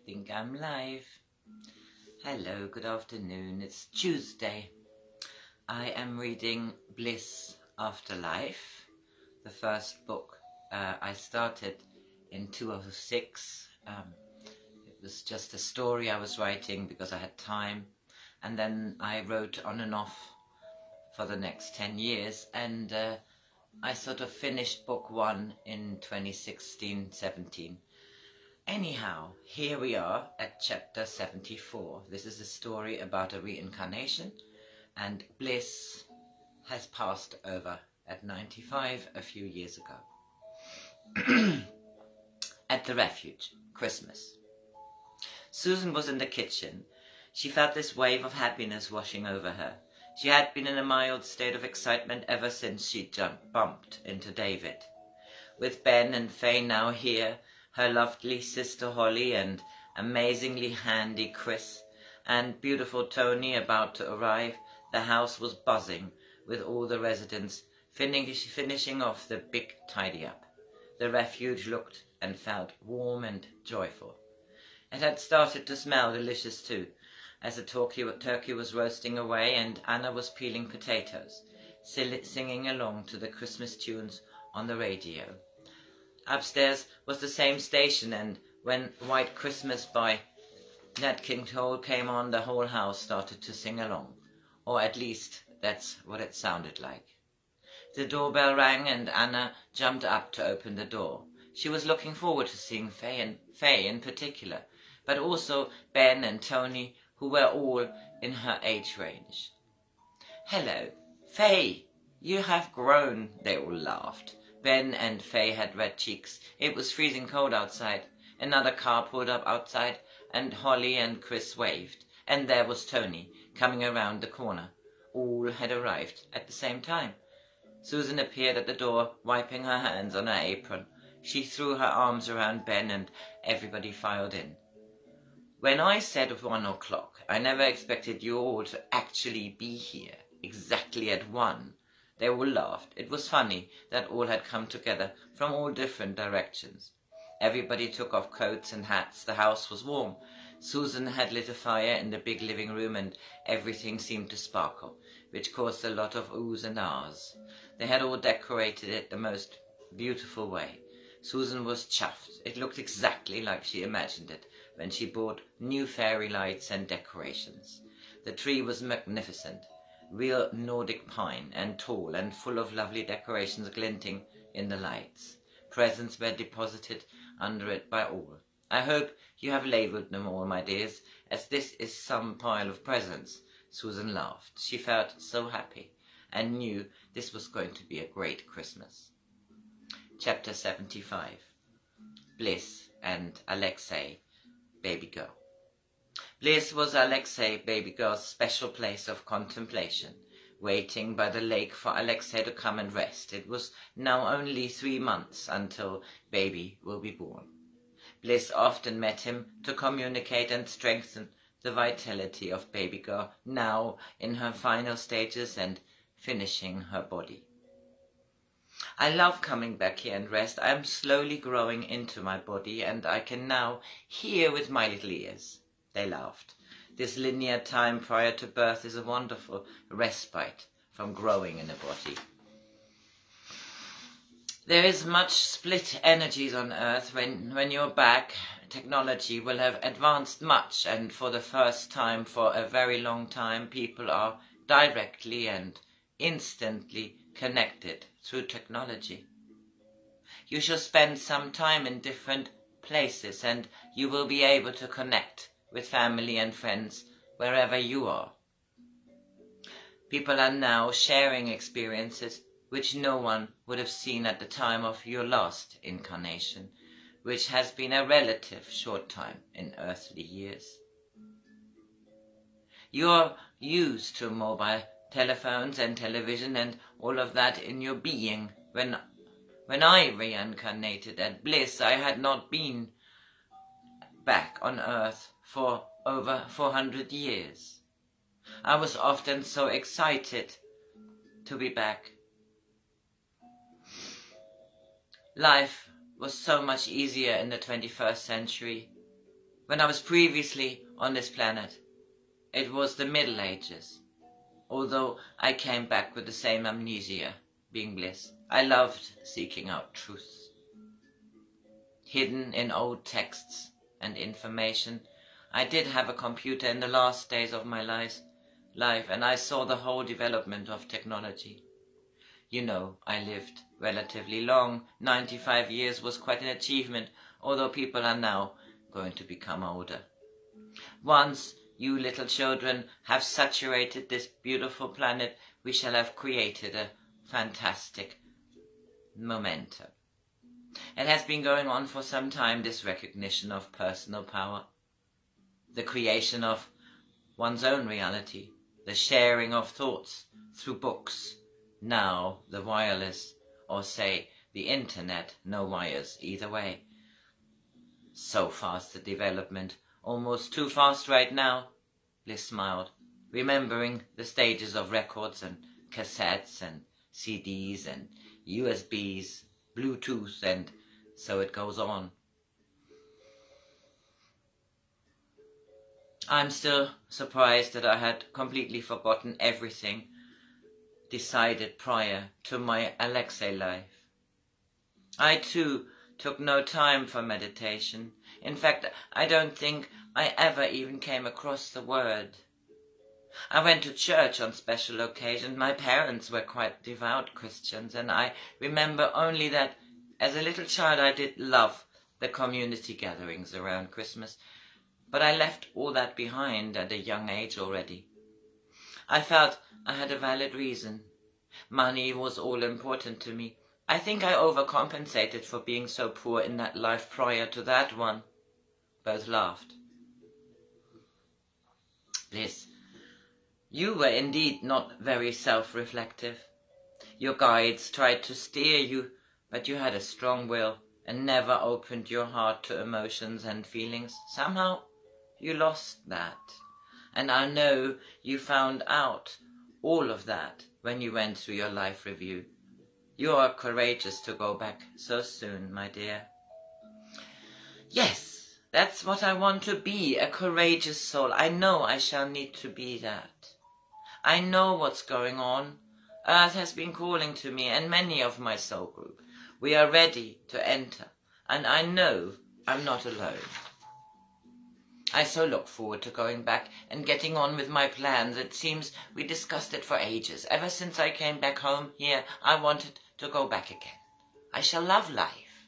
think I'm live. Hello, good afternoon. It's Tuesday. I am reading BLISS, Afterlife, the first book. I started in 2006. It was just a story I was writing because I had time, and then I wrote on and off for the next 10 years, and I sort of finished book 1 in 2016-17. Anyhow, here we are at chapter 74. This is a story about a reincarnation, and Bliss has passed over at 95 a few years ago. At the refuge, Christmas. Susan was in the kitchen. She felt this wave of happiness washing over her. She had been in a mild state of excitement ever since she'd bumped into David. With Ben and Faye now here, her lovely sister Holly and amazingly handy Chris, and beautiful Tony about to arrive, the house was buzzing with all the residents finishing off the big tidy-up. The refuge looked and felt warm and joyful. It had started to smell delicious too, as the turkey was roasting away and Anna was peeling potatoes, singing along to the Christmas tunes on the radio. Upstairs was the same station, and when White Christmas by Nat King Cole came on, the whole house started to sing along. Or at least that's what it sounded like. The doorbell rang and Anna jumped up to open the door. She was looking forward to seeing Faye in particular, but also Ben and Tony, who were all in her age range. "Hello, Faye, you have grown," they all laughed. Ben and Faye had red cheeks. It was freezing cold outside. Another car pulled up outside, and Holly and Chris waved. And there was Tony, coming around the corner. All had arrived at the same time. Susan appeared at the door, wiping her hands on her apron. She threw her arms around Ben, and everybody filed in. "When I said 1 o'clock, I never expected you all to actually be here, exactly at 1. They all laughed. It was funny that all had come together from all different directions. Everybody took off coats and hats. The house was warm. Susan had lit a fire in the big living room, and everything seemed to sparkle, which caused a lot of oohs and ahs. They had all decorated it the most beautiful way. Susan was chuffed. It looked exactly like she imagined it when she bought new fairy lights and decorations. The tree was magnificent. Real Nordic pine, and tall and full of lovely decorations glinting in the lights. Presents were deposited under it by all. I hope you have labelled them all, my dears, as this is some pile of presents. Susan laughed. She felt so happy and knew this was going to be a great Christmas. Chapter 75. Bliss and Alexei, baby girl. Bliss was Alexei, baby girl's special place of contemplation, waiting by the lake for Alexei to come and rest. It was now only 3 months until baby will be born. Bliss often met him to communicate and strengthen the vitality of baby girl, now in her final stages and finishing her body. "I love coming back here and rest. I am slowly growing into my body, and I can now hear with my little ears." They laughed. This linear time prior to birth is a wonderful respite from growing in a body. There is much split energies on Earth. When you're back, technology will have advanced much, and for the first time for a very long time, people are directly and instantly connected through technology. You shall spend some time in different places, and you will be able to connect with family and friends wherever you are. People are now sharing experiences which no one would have seen at the time of your last incarnation, which has been a relative short time in earthly years. You're used to mobile telephones and television and all of that in your being. When I reincarnated at Bliss, I had not been back on Earth for over 400 years. I was often so excited to be back. Life was so much easier in the 21st century When I was previously on this planet, it was the Middle Ages. Although I came back with the same amnesia, being bliss, I loved seeking out truth. Hidden in old texts and information, I did have a computer in the last days of my life, and I saw the whole development of technology. You know, I lived relatively long. 95 years was quite an achievement, although people are now going to become older. Once you little children have saturated this beautiful planet, we shall have created a fantastic momentum. It has been going on for some time, this recognition of personal power, the creation of one's own reality, the sharing of thoughts through books, now the wireless, or say the internet, no wires either way. So fast the development, almost too fast right now. Bliss smiled, remembering the stages of records and cassettes and CDs and USBs, Bluetooth, and so it goes on. I'm still surprised that I had completely forgotten everything decided prior to my Alexei life. I too took no time for meditation. In fact, I don't think I ever even came across the word. I went to church on special occasions. My parents were quite devout Christians, and I remember only that as a little child I did love the community gatherings around Christmas, but I left all that behind at a young age already. I felt I had a valid reason. Money was all important to me. I think I overcompensated for being so poor in that life prior to that one. Both laughed. Bliss, you were indeed not very self-reflective. Your guides tried to steer you, but you had a strong will and never opened your heart to emotions and feelings. Somehow you lost that. And I know you found out all of that when you went through your life review. You are courageous to go back so soon, my dear. Yes, that's what I want to be, a courageous soul. I know I shall need to be that. I know what's going on. Earth has been calling to me and many of my soul group. We are ready to enter, and I know I'm not alone. I so look forward to going back and getting on with my plans. It seems we discussed it for ages. Ever since I came back home here, I wanted to go back again. I shall love life.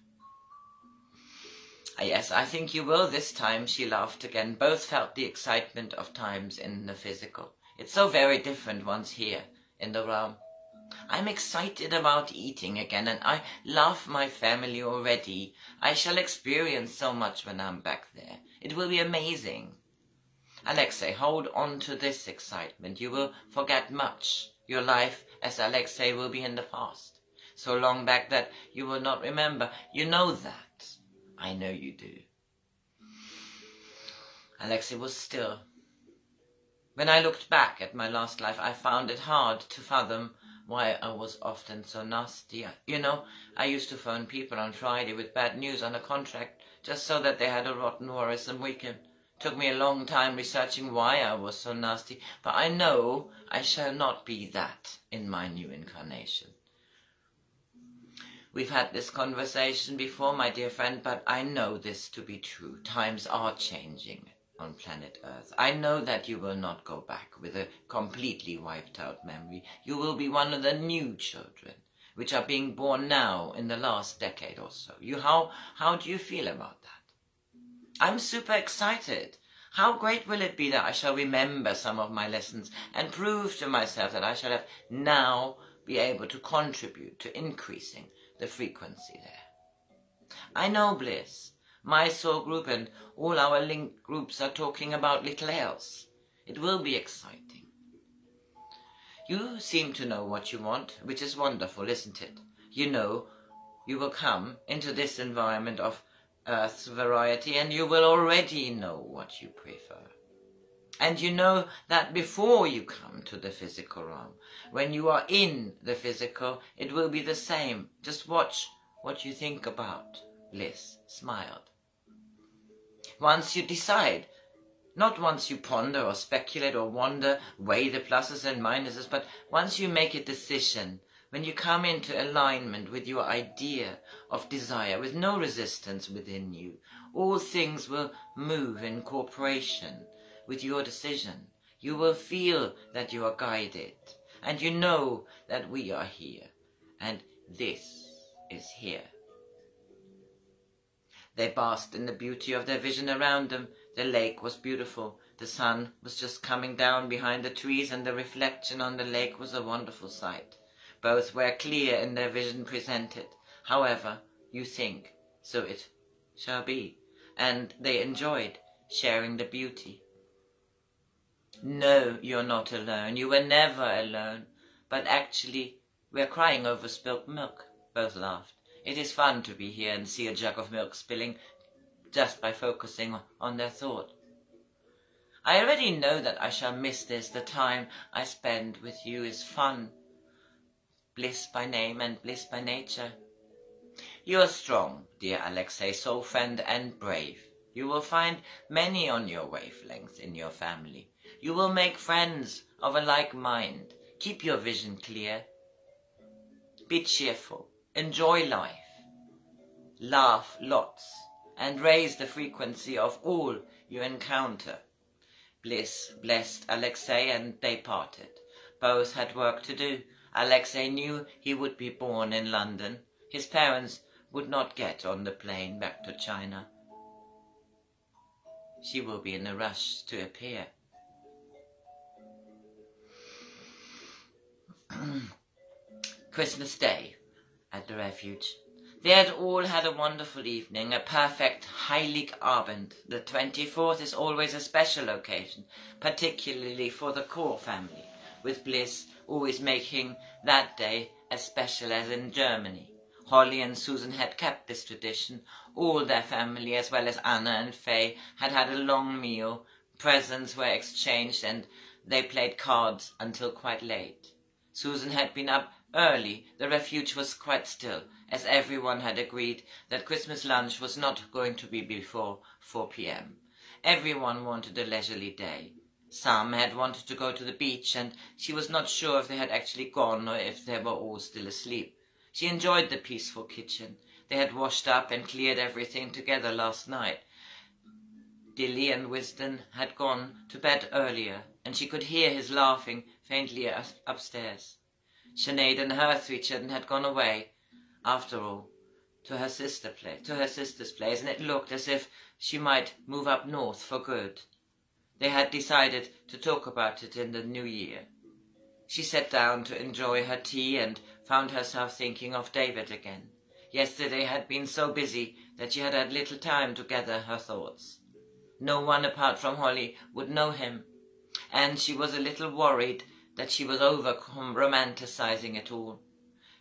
Yes, I think you will this time, she laughed again. Both felt the excitement of times in the physical. It's so very different once here in the realm. I'm excited about eating again, and I love my family already. I shall experience so much when I'm back there. It will be amazing. Alexei, hold on to this excitement. You will forget much. Your life as Alexei will be in the past. So long back that you will not remember. You know that. I know you do. Alexei was still. When I looked back at my last life, I found it hard to fathom why I was often so nasty. You know, I used to phone people on Friday with bad news on a contract just so that they had a rotten, worrisome weekend. Took me a long time researching why I was so nasty, but I know I shall not be that in my new incarnation. We've had this conversation before, my dear friend, but I know this to be true. Times are changing on planet Earth. I know that you will not go back with a completely wiped out memory. You will be one of the new children, which are being born now in the last decade or so. How do you feel about that? I'm super excited. How great will it be that I shall remember some of my lessons and prove to myself that I shall have now be able to contribute to increasing the frequency there. I know, Bliss. My soul group and all our linked groups are talking about little else. It will be exciting. You seem to know what you want, which is wonderful, isn't it? You know you will come into this environment of Earth's variety, and you will already know what you prefer. And you know that before you come to the physical realm, when you are in the physical, it will be the same. Just watch what you think about. Bliss smiled. once you decide, not once you ponder or speculate or wonder, weigh the pluses and minuses, but once you make a decision, when you come into alignment with your idea of desire, with no resistance within you, all things will move in cooperation with your decision. You will feel that you are guided, and you know that we are here, and this is here. They basked in the beauty of their vision around them. The lake was beautiful. The sun was just coming down behind the trees, and the reflection on the lake was a wonderful sight. Both were clear in their vision presented. However you think, so it shall be. And they enjoyed sharing the beauty. No, you're not alone. You were never alone. But actually, we're crying over spilt milk. Both laughed. It is fun to be here and see a jug of milk spilling just by focusing on their thought. I already know that I shall miss this. The time I spend with you is fun. Bliss by name and bliss by nature. You are strong, dear Alexei, soul friend and brave. You will find many on your wavelength in your family. You will make friends of a like mind. Keep your vision clear. Be cheerful. Enjoy life. Laugh lots and raise the frequency of all you encounter. Bliss blessed Alexei and they parted. Both had work to do. Alexei knew he would be born in London. His parents would not get on the plane back to China. She will be in a rush to appear. Christmas Day at the refuge. They had all had a wonderful evening, a perfect Heiligabend. The 24th is always a special occasion, particularly for the core family, with Bliss always making that day as special as in Germany. Holly and Susan had kept this tradition. All their family, as well as Anna and Faye, had had a long meal, presents were exchanged, and they played cards until quite late. Susan had been up early. The refuge was quite still, as everyone had agreed that Christmas lunch was not going to be before 4 p.m. Everyone wanted a leisurely day. Some had wanted to go to the beach, and she was not sure if they had actually gone or if they were all still asleep. She enjoyed the peaceful kitchen. They had washed up and cleared everything together last night. Dilly and Wisdom had gone to bed earlier, and she could hear his laughing faintly upstairs. Sinead and her 3 children had gone away, after all, to her sister's place, and it looked as if she might move up north for good. They had decided to talk about it in the new year. She sat down to enjoy her tea and found herself thinking of David again. Yesterday had been so busy that she had had little time to gather her thoughts. No one apart from Holly would know him, and she was a little worried that she was romanticizing it all.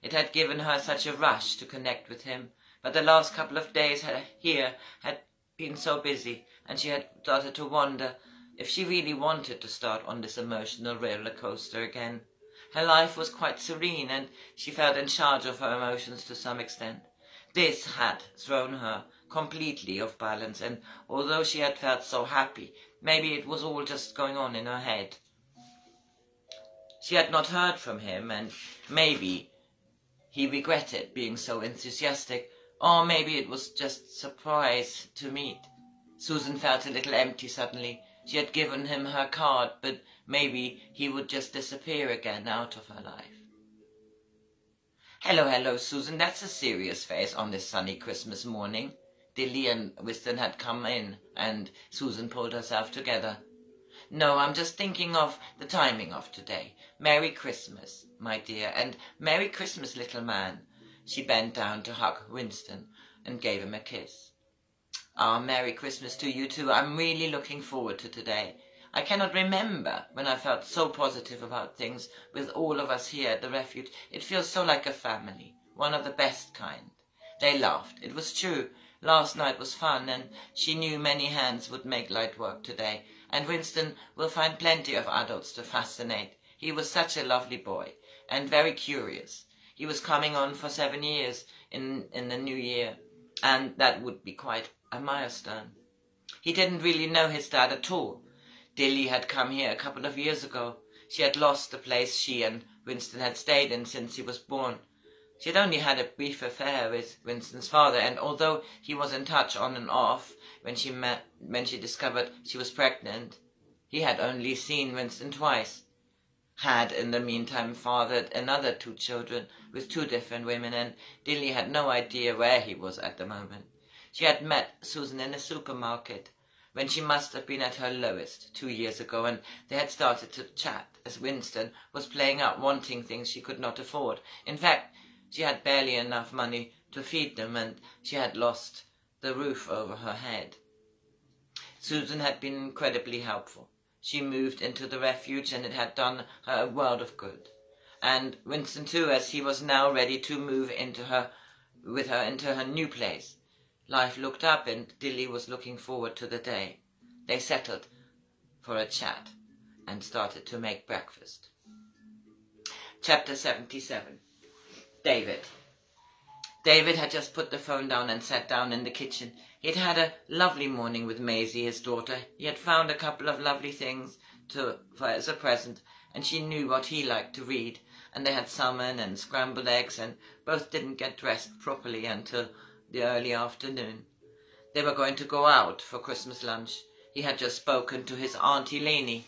It had given her such a rush to connect with him, but the last couple of days here had been so busy, and she had started to wonder if she really wanted to start on this emotional roller coaster again. Her life was quite serene, and she felt in charge of her emotions to some extent. This had thrown her completely off balance, and although she had felt so happy, maybe it was all just going on in her head. She had not heard from him, and maybe he regretted being so enthusiastic, or maybe it was just surprise to meet. Susan felt a little empty suddenly. She had given him her card, but maybe he would just disappear again out of her life. Hello, hello, Susan, that's a serious face on this sunny Christmas morning. Dilly and Wisdom had come in, and Susan pulled herself together. No, I'm just thinking of the timing of today. Merry Christmas, my dear, and Merry Christmas, little man. She bent down to hug Winston and gave him a kiss. Ah, Merry Christmas to you too. I'm really looking forward to today. I cannot remember when I felt so positive about things with all of us here at the refuge. It feels so like a family, one of the best kind. They laughed. It was true. Last night was fun, and she knew many hands would make light work today, and Winston will find plenty of adults to fascinate. He was such a lovely boy, and very curious. He was coming on for 7 years in the new year, and that would be quite a milestone. He didn't really know his dad at all. Dilly had come here a couple of years ago. She had lost the place she and Winston had stayed in since he was born. She had only had a brief affair with Winston's father, and although he was in touch on and off when she discovered she was pregnant, he had only seen Winston twice. Had in the meantime fathered another 2 children with 2 different women, and Dilly had no idea where he was at the moment. She had met Susan in a supermarket when she must have been at her lowest 2 years ago, and they had started to chat as Winston was playing up wanting things she could not afford. In fact, she had barely enough money to feed them, and she had lost the roof over her head. Susan had been incredibly helpful. She moved into the refuge, and it had done her a world of good. And Winston too, as he was now ready to move into her new place. Life looked up, and Dilly was looking forward to the day. They settled for a chat and started to make breakfast. Chapter 77. David. David had just put the phone down and sat down in the kitchen. He had had a lovely morning with Maisie, his daughter. He had found a couple of lovely things for as a present, and she knew what he liked to read. And they had salmon and scrambled eggs, and both didn't get dressed properly until the early afternoon. They were going to go out for Christmas lunch. He had just spoken to his Auntie Leni.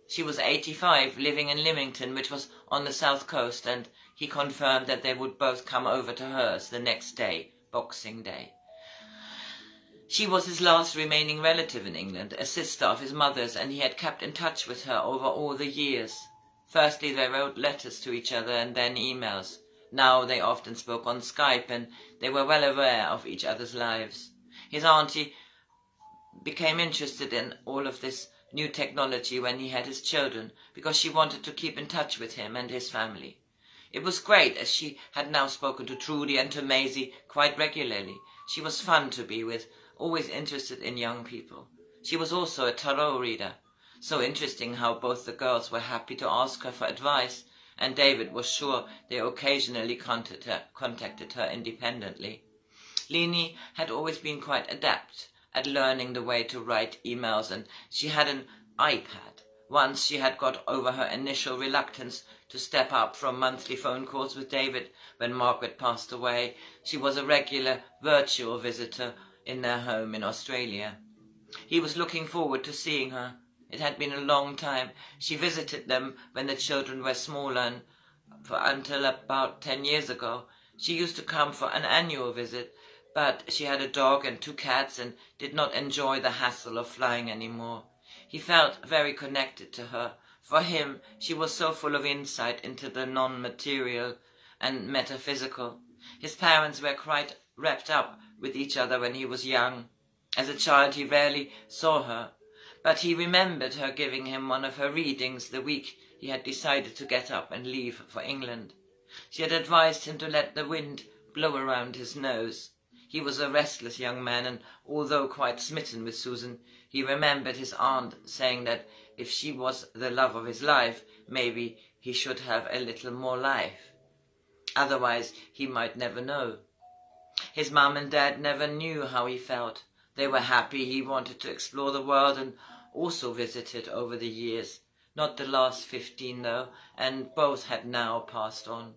She was 85, living in Lymington, which was on the south coast, and he confirmed that they would both come over to hers the next day, Boxing Day. She was his last remaining relative in England, a sister of his mother's, and he had kept in touch with her over all the years. Firstly, they wrote letters to each other and then emails. Now they often spoke on Skype, and they were well aware of each other's lives. His auntie became interested in all of this new technology when he had his children, because she wanted to keep in touch with him and his family. It was great, as she had now spoken to Trudy and to Maisie quite regularly. She was fun to be with, always interested in young people. She was also a tarot reader. So interesting how both the girls were happy to ask her for advice, and David was sure they occasionally contacted her independently. Leni had always been quite adept at learning the way to write emails, and she had an iPad. Once she had got over her initial reluctance to step up from monthly phone calls with David when Margaret passed away. She was a regular virtual visitor in their home in Australia. He was looking forward to seeing her. It had been a long time. She visited them when the children were smaller, and until about 10 years ago. She used to come for an annual visit, but she had a dog and 2 cats and did not enjoy the hassle of flying anymore. He felt very connected to her. For him, she was so full of insight into the non-material and metaphysical. His parents were quite wrapped up with each other when he was young. As a child, he rarely saw her, but he remembered her giving him one of her readings the week he had decided to get up and leave for England. She had advised him to let the wind blow around his nose. He was a restless young man, and although quite smitten with Susan, he remembered his aunt saying that if she was the love of his life, maybe he should have a little more life. Otherwise, he might never know. His mum and dad never knew how he felt. They were happy he wanted to explore the world, and also visited over the years. Not the last 15, though, and both had now passed on.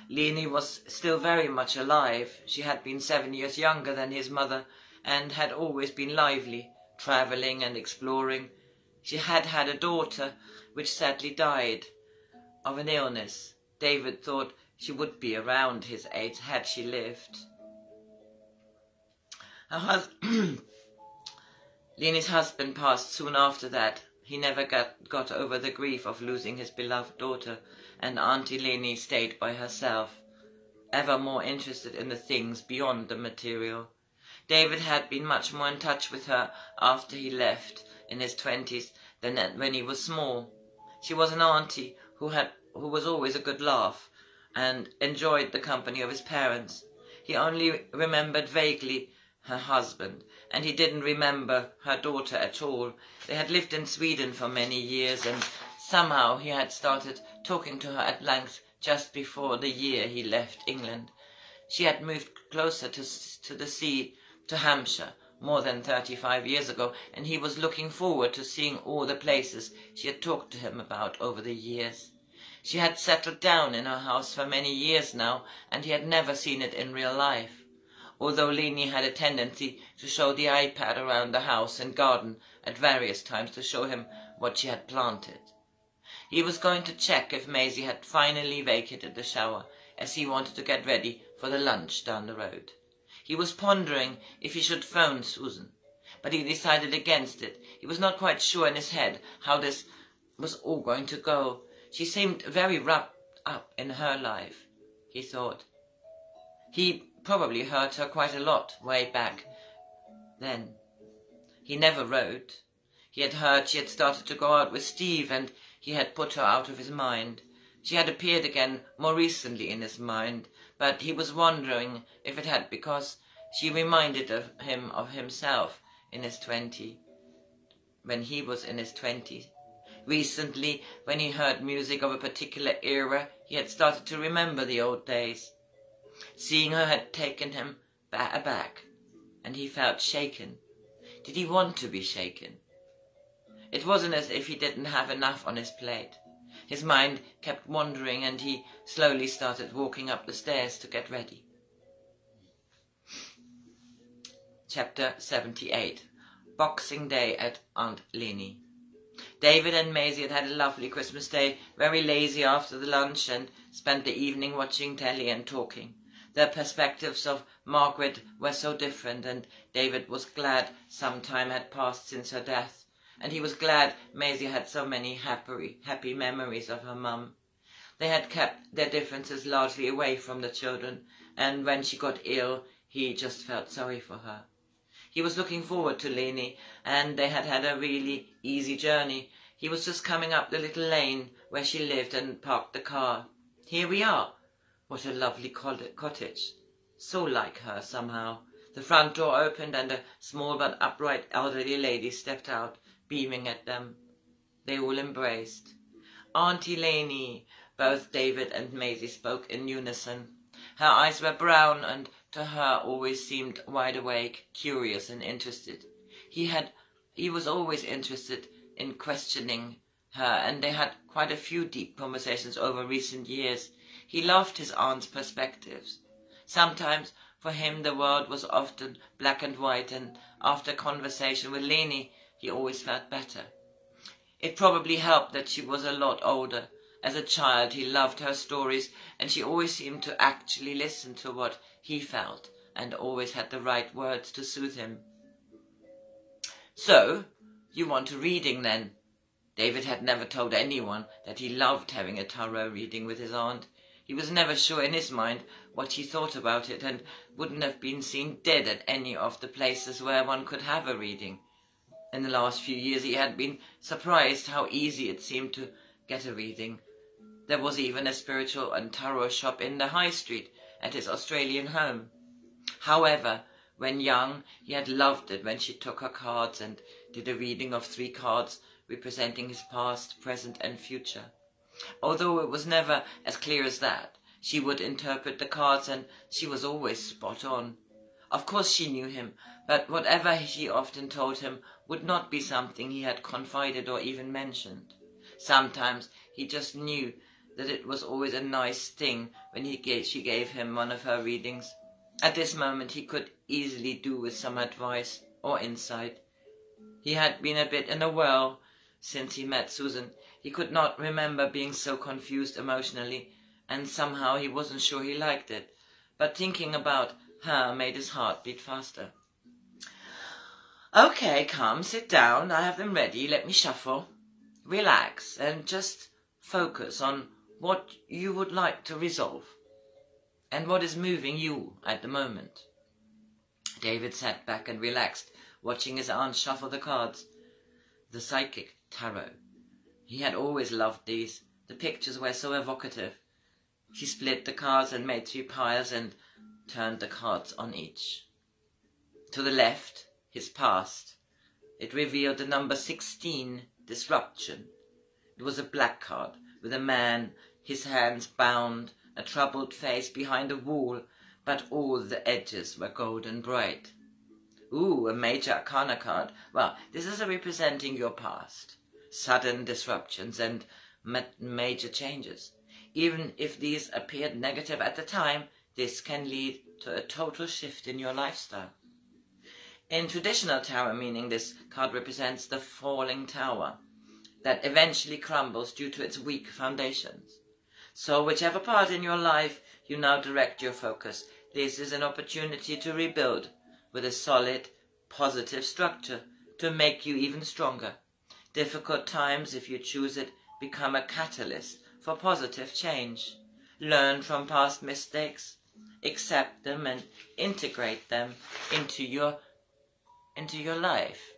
Leni was still very much alive. She had been 7 years younger than his mother, and had always been lively, travelling and exploring. She had had a daughter, which sadly died of an illness. David thought she would be around his age had she lived. Leni's husband passed soon after that. He never got over the grief of losing his beloved daughter, and Auntie Leni stayed by herself, ever more interested in the things beyond the material. David had been much more in touch with her after he left in his 20s than when he was small. She was an auntie who was always a good laugh and enjoyed the company of his parents. He only remembered vaguely her husband, and he didn't remember her daughter at all. They had lived in Sweden for many years, and somehow he had started talking to her at length just before the year he left England. She had moved closer to the sea, to Hampshire, more than 35 years ago, and he was looking forward to seeing all the places she had talked to him about over the years. She had settled down in her house for many years now, and he had never seen it in real life, although Leni had a tendency to show the iPad around the house and garden at various times to show him what she had planted. He was going to check if Maisie had finally vacated the shower, as he wanted to get ready for the lunch down the road. He was pondering if he should phone Susan, but he decided against it. He was not quite sure in his head how this was all going to go. She seemed very wrapped up in her life, he thought. He probably hurt her quite a lot way back then. He never wrote. He had heard she had started to go out with Steve, and he had put her out of his mind. She had appeared again more recently in his mind, but he was wondering if it had because she reminded him of himself in his 20s, when he was in his 20s. Recently, when he heard music of a particular era, he had started to remember the old days. Seeing her had taken him aback, and he felt shaken. Did he want to be shaken? It wasn't as if he didn't have enough on his plate. His mind kept wandering, and he slowly started walking up the stairs to get ready. Chapter 78. Boxing Day at Aunt Leni. David and Maisie had had a lovely Christmas day, very lazy after the lunch, and spent the evening watching telly and talking. Their perspectives of Margaret were so different, and David was glad some time had passed since her death, and he was glad Maisie had so many happy memories of her mum. They had kept their differences largely away from the children, and when she got ill, he just felt sorry for her. He was looking forward to Leni, and they had had a really easy journey. He was just coming up the little lane where she lived and parked the car. Here we are. What a lovely cottage. So like her, somehow. The front door opened, and a small but upright elderly lady stepped out, beaming at them. They all embraced. Auntie Leni, both David and Maisie spoke in unison. Her eyes were brown, and to her always seemed wide awake, curious and interested. He was always interested in questioning her, and they had quite a few deep conversations over recent years. He loved his aunt's perspectives. Sometimes, for him, the world was often black and white, and after conversation with Leni, he always felt better. It probably helped that she was a lot older. As a child, he loved her stories, and she always seemed to actually listen to what he felt, and always had the right words to soothe him. "So, you want a reading then?" David had never told anyone that he loved having a tarot reading with his aunt. He was never sure in his mind what she thought about it, and wouldn't have been seen dead at any of the places where one could have a reading. In the last few years he had been surprised how easy it seemed to get a reading. There was even a spiritual and tarot shop in the high street at his Australian home. However, when young, he had loved it when she took her cards and did a reading of 3 cards representing his past, present and future. Although it was never as clear as that, she would interpret the cards, and she was always spot on. Of course she knew him, but whatever she often told him would not be something he had confided or even mentioned. Sometimes he just knew that it was always a nice thing when she gave him one of her readings. At this moment he could easily do with some advice or insight. He had been a bit in a whirl since he met Susan. He could not remember being so confused emotionally, and somehow he wasn't sure he liked it. But thinking about her made his heart beat faster. "Okay, come, sit down. I have them ready. Let me shuffle. Relax and just focus on what you would like to resolve and what is moving you at the moment." David sat back and relaxed, watching his aunt shuffle the cards. The psychic tarot. He had always loved these. The pictures were so evocative. She split the cards and made 3 piles and turned the cards on each. To the left, his past. It revealed the number 16, disruption. It was a black card with a man, his hands bound, a troubled face behind a wall, but all the edges were golden bright. Ooh, a major arcana card. Well, this is representing your past. Sudden disruptions and major changes. Even if these appeared negative at the time, this can lead to a total shift in your lifestyle. In traditional tarot meaning, this card represents the falling tower that eventually crumbles due to its weak foundations. So whichever part in your life you now direct your focus, this is an opportunity to rebuild with a solid, positive structure to make you even stronger. Difficult times, if you choose it, become a catalyst for positive change. Learn from past mistakes, accept them and integrate them into your life.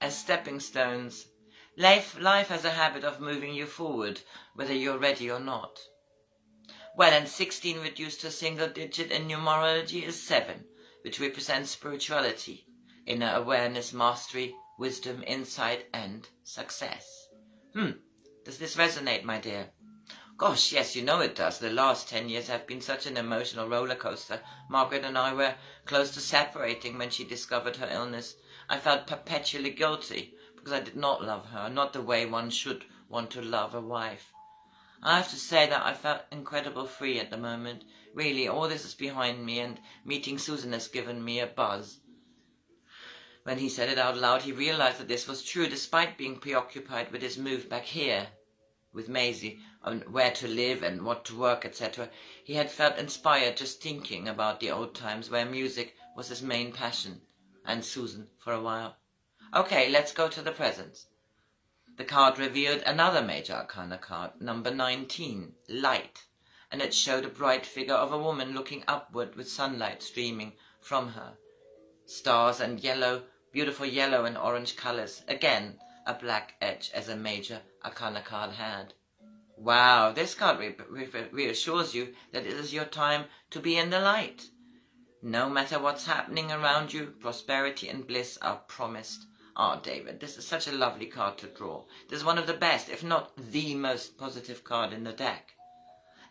As stepping stones, life has a habit of moving you forward, whether you're ready or not. Well, and 16 reduced to a single digit in numerology is 7, which represents spirituality, inner awareness, mastery, wisdom, insight, and success. Does this resonate, my dear? Gosh, yes, you know it does. The last 10 years have been such an emotional roller coaster. Margaret and I were close to separating when she discovered her illness. I felt perpetually guilty because I did not love her, not the way one should want to love a wife. I have to say that I felt incredibly free at the moment. Really, all this is behind me, and meeting Susan has given me a buzz. When he said it out loud, he realized that this was true, despite being preoccupied with his move back here with Maisie, on where to live and what to work, etc. He had felt inspired just thinking about the old times where music was his main passion, and Susan for a while. Okay, let's go to the presents. The card revealed another major arcana card, number 19, light, and it showed a bright figure of a woman looking upward with sunlight streaming from her. Stars and yellow, beautiful yellow and orange colors, again a black edge as a major arcana card had. Wow, this card reassures you that it is your time to be in the light. No matter what's happening around you, prosperity and bliss are promised. Oh, David, this is such a lovely card to draw. This is one of the best, if not the most positive card in the deck.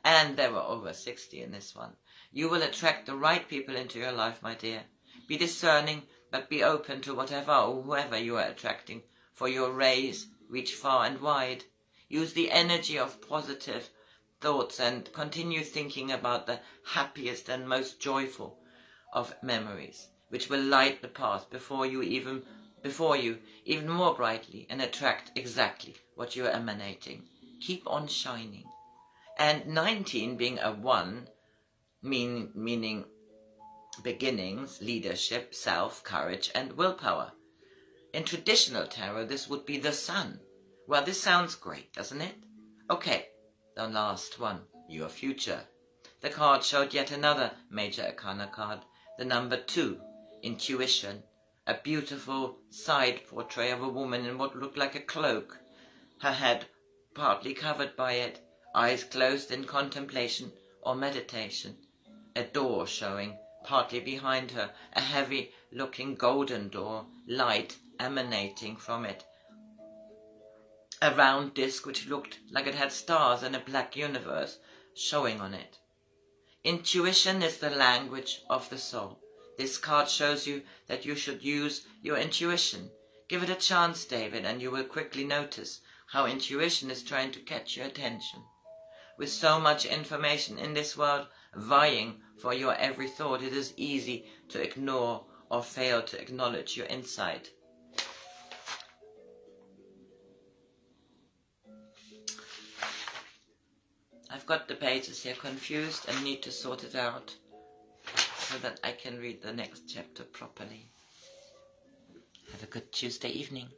And there were over 60 in this one. You will attract the right people into your life, my dear. Be discerning, but be open to whatever or whoever you are attracting, for your rays reach far and wide. Use the energy of positive thoughts and continue thinking about the happiest and most joyful of memories, which will light the path before you even more brightly and attract exactly what you are emanating. Keep on shining. And 19 being a 1, meaning beginnings, leadership, self, courage, and willpower. In traditional tarot, this would be the sun. Well, this sounds great, doesn't it? Okay, the last one, your future. The card showed yet another major arcana card, the number 2, intuition. A beautiful side portrait of a woman in what looked like a cloak, her head partly covered by it, eyes closed in contemplation or meditation. A door showing partly behind her, a heavy-looking golden door, light emanating from it. A round disc which looked like it had stars and a black universe showing on it. Intuition is the language of the soul. This card shows you that you should use your intuition. Give it a chance, David, and you will quickly notice how intuition is trying to catch your attention. With so much information in this world vying for your every thought, it is easy to ignore or fail to acknowledge your insight. I've got the pages here confused and need to sort it out so that I can read the next chapter properly. Have a good Tuesday evening.